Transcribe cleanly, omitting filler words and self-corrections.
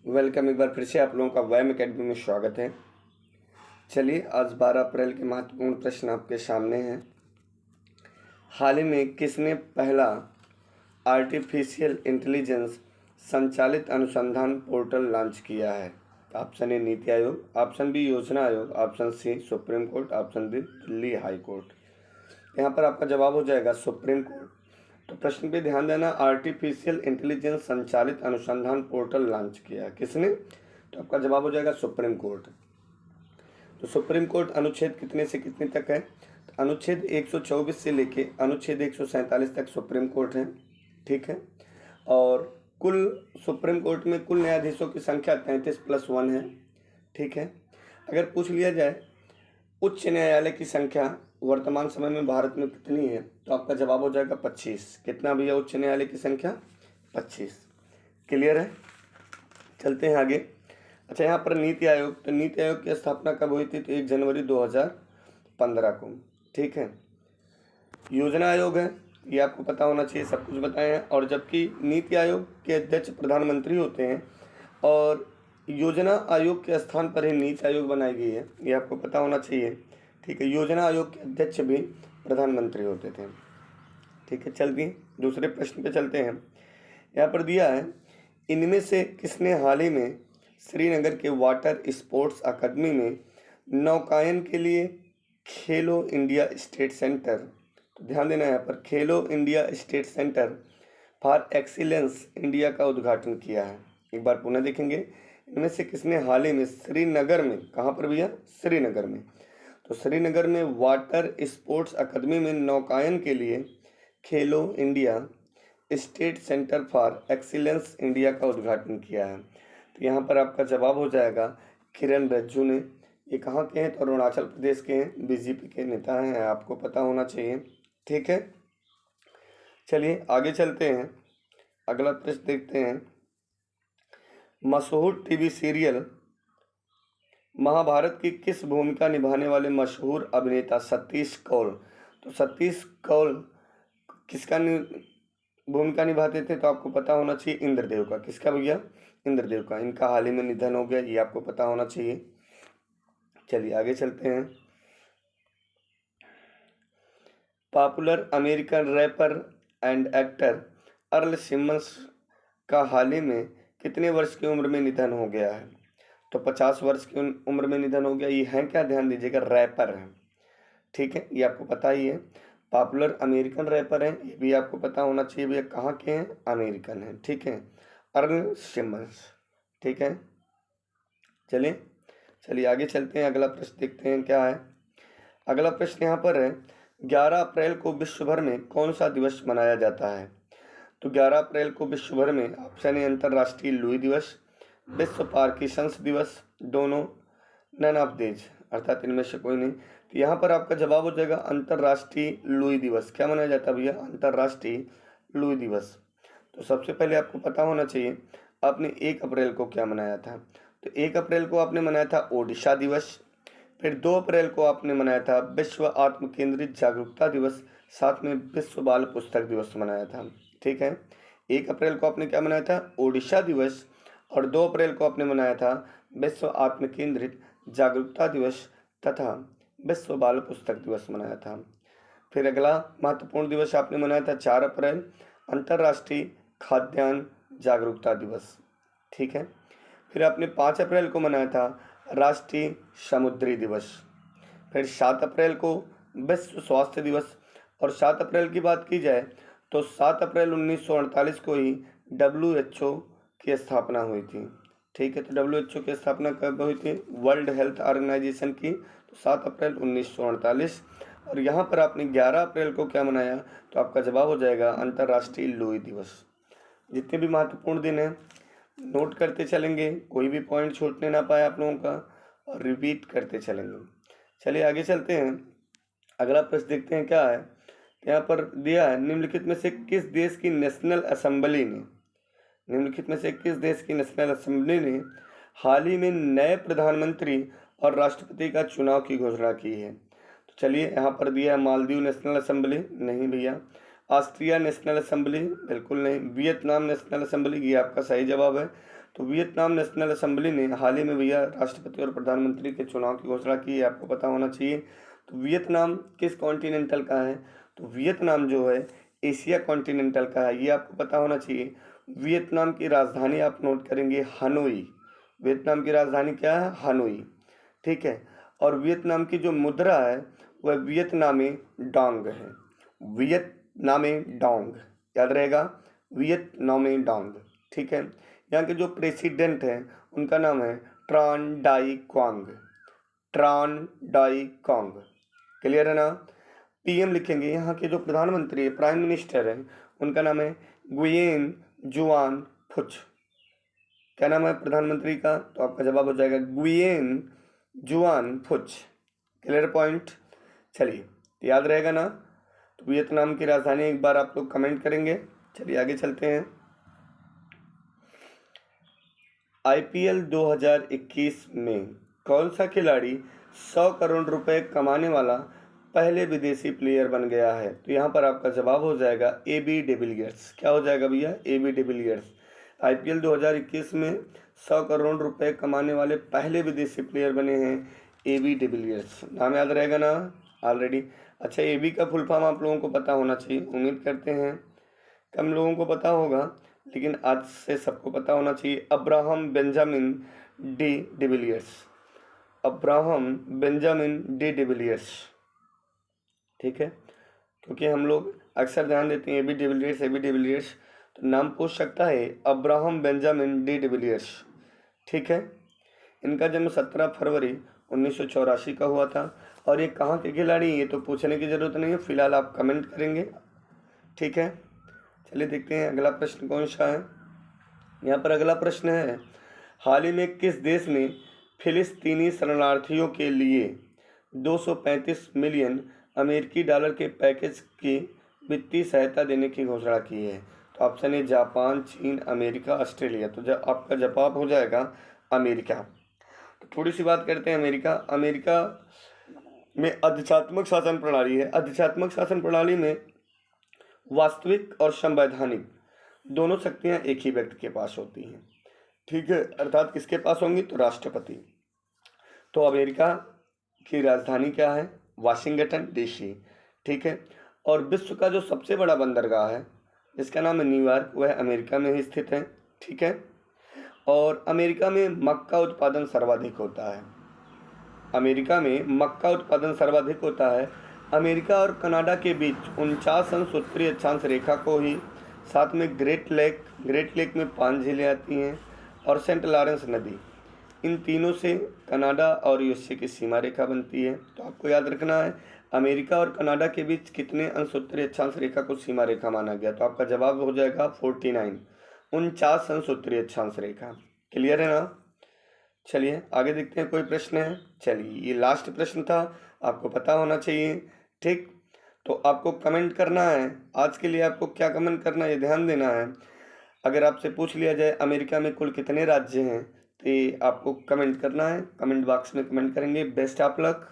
Welcome, एक बार फिर से आप लोगों का वैम अकेडमी में स्वागत है। चलिए, आज 12 अप्रैल के महत्वपूर्ण प्रश्न आपके सामने हैं। हाल ही में किसने पहला आर्टिफिशियल इंटेलिजेंस संचालित अनुसंधान पोर्टल लॉन्च किया है? Option A NITI Aayog, option B योजना आयोग, option C supreme court, option D Delhi high court. यहाँ पर आपका जवाब हो जाएगा सुप्रीम कोर्ट। तो प्रश्न पे ध्यान देना, आर्टिफिशियल इंटेलिजेंस संचालित अनुसंधान पोर्टल लॉन्च किया किसने? तो आपका जवाब हो जाएगा सुप्रीम कोर्ट। तो सुप्रीम कोर्ट अनुच्छेद कितने से कितने तक है? तो अनुच्छेद 124 से लेके अनुच्छेद 147 तक सुप्रीम कोर्ट है। ठीक है। और कुल सुप्रीम कोर्ट में कुल न्यायाधीशों की संख्या 33+1 है। ठीक है। अगर पूछ लिया जाए उच्च न्यायालय की संख्या वर्तमान समय में भारत में कितनी है, तो आपका जवाब हो जाएगा 25। कितना भैया उच्च न्यायालय की संख्या? 25। क्लियर है। चलते हैं आगे। अच्छा, यहाँ पर नीति आयोग, तो नीति आयोग की स्थापना कब हुई थी? तो 1 जनवरी 2015 को। ठीक है। योजना आयोग है, ये आपको पता होना चाहिए, सब कुछ बताए हैं। और जबकि नीति आयोग के अध्यक्ष प्रधानमंत्री होते हैं और योजना आयोग के स्थान पर ही नीति आयोग बनाई गई है, ये आपको पता होना चाहिए। ठीक है। योजना आयोग के अध्यक्ष भी प्रधानमंत्री होते थे। ठीक है। चलते दूसरे प्रश्न पे चलते हैं। यहाँ पर दिया है, इनमें से किसने हाल ही में श्रीनगर के वाटर स्पोर्ट्स अकादमी में नौकायन के लिए खेलो इंडिया स्टेट सेंटर, तो ध्यान देना यहाँ पर, खेलो India state centre for excellence India का उद्घाटन किया है? एक बार पुनः देखेंगे, इनमें से किसने हाल ही में श्रीनगर में, कहाँ पर भैया? श्रीनगर में। तो श्रीनगर में वाटर स्पोर्ट्स अकादमी में नौकायन के लिए खेलो India state centre for excellence India का उद्घाटन किया है? तो यहाँ पर आपका जवाब हो जाएगा किरण रिजिजू ने। ये कहाँ के हैं? तो अरुणाचल प्रदेश के हैं, बीजेपी के नेता हैं, आपको पता होना चाहिए। ठीक है। चलिए आगे चलते हैं, अगला प्रश्न देखते हैं। मशहूर टीवी सीरियल महाभारत की किस भूमिका निभाने वाले मशहूर अभिनेता सतीश कौल, तो सतीश कौल किसका भूमिका निभाते थे? तो आपको पता होना चाहिए इंद्रदेव का। किसका भैया? इंद्रदेव का। इनका हाल ही में निधन हो गया, ये आपको पता होना चाहिए। चलिए आगे चलते हैं। Popular American rapper and actor Earl Simmons का हाल ही में कितने वर्ष की उम्र में निधन हो गया है? तो 50 वर्ष की उम्र में निधन हो गया। ये है क्या? ध्यान दीजिएगा, रैपर है। ठीक है, ये आपको पता ही है। पॉपुलर अमेरिकन रैपर हैं, ये भी आपको पता होना चाहिए भैया, कहाँ के हैं? अमेरिकन हैं। ठीक है, अर्ल सिमंस। ठीक है। चलिए आगे चलते हैं, अगला प्रश्न देखते हैं क्या है। अगला प्रश्न यहाँ पर है, 11 अप्रैल को विश्व भर में कौन सा दिवस मनाया जाता है? तो 11 अप्रैल को विश्व भर में ऑप्शन ए अंतर्राष्ट्रीय लुई दिवस, विश्व पार्किंसंस दिवस, दोनों, नन ऑफ दीज, अर्थात इनमें से कोई नहीं। तो यहाँ पर आपका जवाब हो जाएगा अंतर्राष्ट्रीय लुई दिवस। क्या मनाया जाता है भैया? अंतर्राष्ट्रीय लुई दिवस। तो सबसे पहले आपको पता होना चाहिए आपने 1 अप्रैल को क्या मनाया था। तो 1 अप्रैल को आपने मनाया था ओडिशा दिवस। फिर 2 अप्रैल को आपने मनाया था विश्व आत्म केंद्रित जागरूकता दिवस, साथ में विश्व बाल पुस्तक दिवस मनाया था। ठीक है। 1 अप्रैल को आपने क्या मनाया था? ओडिशा दिवस। और 2 अप्रैल को आपने मनाया था विश्व आत्म केंद्रित जागरूकता दिवस तथा विश्व बाल पुस्तक दिवस मनाया था। फिर अगला महत्वपूर्ण दिवस आपने मनाया था 4 अप्रैल, अंतर्राष्ट्रीय खाद्यान्न जागरूकता दिवस। ठीक है। फिर आपने 5 अप्रैल को मनाया था राष्ट्रीय समुद्री दिवस। फिर 7 अप्रैल को विश्व स्वास्थ्य दिवस। और 7 अप्रैल की बात की जाए तो 7 अप्रैल 1948 को ही WHO की स्थापना हुई थी। ठीक है। तो WHO की स्थापना कब हुई थी? वर्ल्ड हेल्थ ऑर्गेनाइजेशन की, तो 7 अप्रैल 1948। और यहाँ पर आपने 11 अप्रैल को क्या मनाया? तो आपका जवाब हो जाएगा अंतर्राष्ट्रीय लुई दिवस। जितने भी महत्वपूर्ण दिन हैं नोट करते चलेंगे, कोई भी पॉइंट छूटने ना पाए आप लोगों का, और रिपीट करते चलेंगे। चलिए आगे चलते हैं, अगला प्रश्न देखते हैं क्या है। यहाँ पर दिया है, निम्नलिखित में से किस देश की नेशनल असेंबली ने, निम्नलिखित में से किस देश की नेशनल असेंबली ने हाल ही में नए प्रधानमंत्री और राष्ट्रपति का चुनाव की घोषणा की है? तो चलिए यहाँ पर दिया है मालदीव नेशनल असेंबली, नहीं भैया। ऑस्ट्रिया नेशनल असेंबली, बिल्कुल नहीं। वियतनाम नेशनल असेंबली, ये आपका सही जवाब है। तो वियतनाम नेशनल असेंबली ने हाल ही में भैया राष्ट्रपति और प्रधानमंत्री के चुनाव की घोषणा की है, आपको पता होना चाहिए। तो वियतनाम किस कॉन्टिनेंटल का है? तो वियतनाम जो है एशिया कॉन्टिनेंटल का है, ये आपको पता होना चाहिए। वियतनाम की राजधानी आप नोट करेंगे हनोई। वियतनाम की राजधानी क्या है? हनोई। ठीक है। और वियतनाम की जो मुद्रा है वह वियतनामी डोंग है। वियतनामी डोंग याद रहेगा, वियतनामी डोंग। ठीक है। यहाँ के जो प्रेसिडेंट हैं उनका नाम है ट्रान die Quang. ट्रान die Quang, clear है ना। पीएम लिखेंगे, यहाँ के जो प्रधानमंत्री है, प्राइम मिनिस्टर हैं, उनका नाम है गुयेन जुआन फुच। क्या नाम है प्रधानमंत्री का? तो आपका जवाब हो जाएगा गुयेन जुआन फुच। Clear point. चलिए, याद रहेगा ना। तो वियतनाम की राजधानी एक बार आप लोग कमेंट करेंगे। चलिए आगे चलते हैं। आईपीएल 2021 में कौन सा खिलाड़ी 100 करोड़ रुपए कमाने वाला पहले विदेशी प्लेयर बन गया है? तो यहाँ पर आपका जवाब हो जाएगा AB डिविलियर्स। क्या हो जाएगा भैया? AB de Villiers. आईपीएल 2021 में 100 करोड़ रुपए कमाने वाले पहले विदेशी प्लेयर बने हैं AB डिविलियर्स। नाम याद रहेगा ना ऑलरेडी। अच्छा, AB का फुल फॉर्म आप लोगों को पता होना चाहिए, उम्मीद करते हैं कम लोगों को पता होगा, लेकिन आज से सबको पता होना चाहिए। Abraham Benjamin D de Villiers. Abraham Benjamin D de Villiers. ठीक है, क्योंकि हम लोग अक्सर ध्यान देते हैं AB डिविलियर्स AB डिविलियर्स, तो नाम पूछ सकता है अब्राहम बेंजामिन डी डिविलियर्स। ठीक है। इनका जन्म 17 फरवरी 1984 का हुआ था। और ये कहाँ के खिलाड़ी, ये तो पूछने की ज़रूरत नहीं है, फिलहाल आप कमेंट करेंगे। ठीक है। चलिए देखते हैं अगला प्रश्न कौन सा है। यहाँ पर अगला प्रश्न है, हाल ही में किस देश ने फिलिस्तीनी शरणार्थियों के लिए 235 मिलियन अमेरिकी डॉलर के पैकेज की वित्तीय सहायता देने की घोषणा की है? तो ऑप्शन है जापान, चीन, अमेरिका, ऑस्ट्रेलिया। तो आपका जवाब हो जाएगा अमेरिका। तो थोड़ी सी बात करते हैं अमेरिका। अमेरिका में आध्यात्मिक शासन प्रणाली है। आध्यात्मिक शासन प्रणाली में वास्तविक और संवैधानिक दोनों शक्तियां एक ही व्यक्ति के पास होती हैं। ठीक है, अर्थात किसके पास होंगी? तो राष्ट्रपति। तो अमेरिका की राजधानी क्या है? Washington DC। ठीक है। और विश्व का जो सबसे बड़ा बंदरगाह है जिसका नाम है न्यूयॉर्क, वह अमेरिका में ही स्थित है। ठीक है। और अमेरिका में मक्का उत्पादन सर्वाधिक होता है। अमेरिका में मक्का उत्पादन सर्वाधिक होता है। अमेरिका और कनाडा के बीच 49 अंश उत्तरी अक्षांश रेखा को ही, साथ में ग्रेट लेक में 5 झीलें आती हैं और सेंट लॉरेंस नदी, इन तीनों से कनाडा और USA की सीमा रेखा बनती है। तो आपको याद रखना है अमेरिका और कनाडा के बीच कितने अंश उत्तरी अक्षांश रेखा को सीमा रेखा माना गया? तो आपका जवाब हो जाएगा 49, 49 अंश उत्तरी अक्षांश रेखा। क्लियर है ना। चलिए आगे देखते हैं, कोई प्रश्न है? चलिए, ये लास्ट प्रश्न था, आपको पता होना चाहिए। ठीक, तो आपको कमेंट करना है। आज के लिए आपको क्या कमेंट करना है, ये ध्यान देना है। अगर आपसे पूछ लिया जाए अमेरिका में कुल कितने राज्य हैं, तो ये आपको कमेंट करना है। कमेंट बॉक्स में कमेंट करेंगे। Best of luck.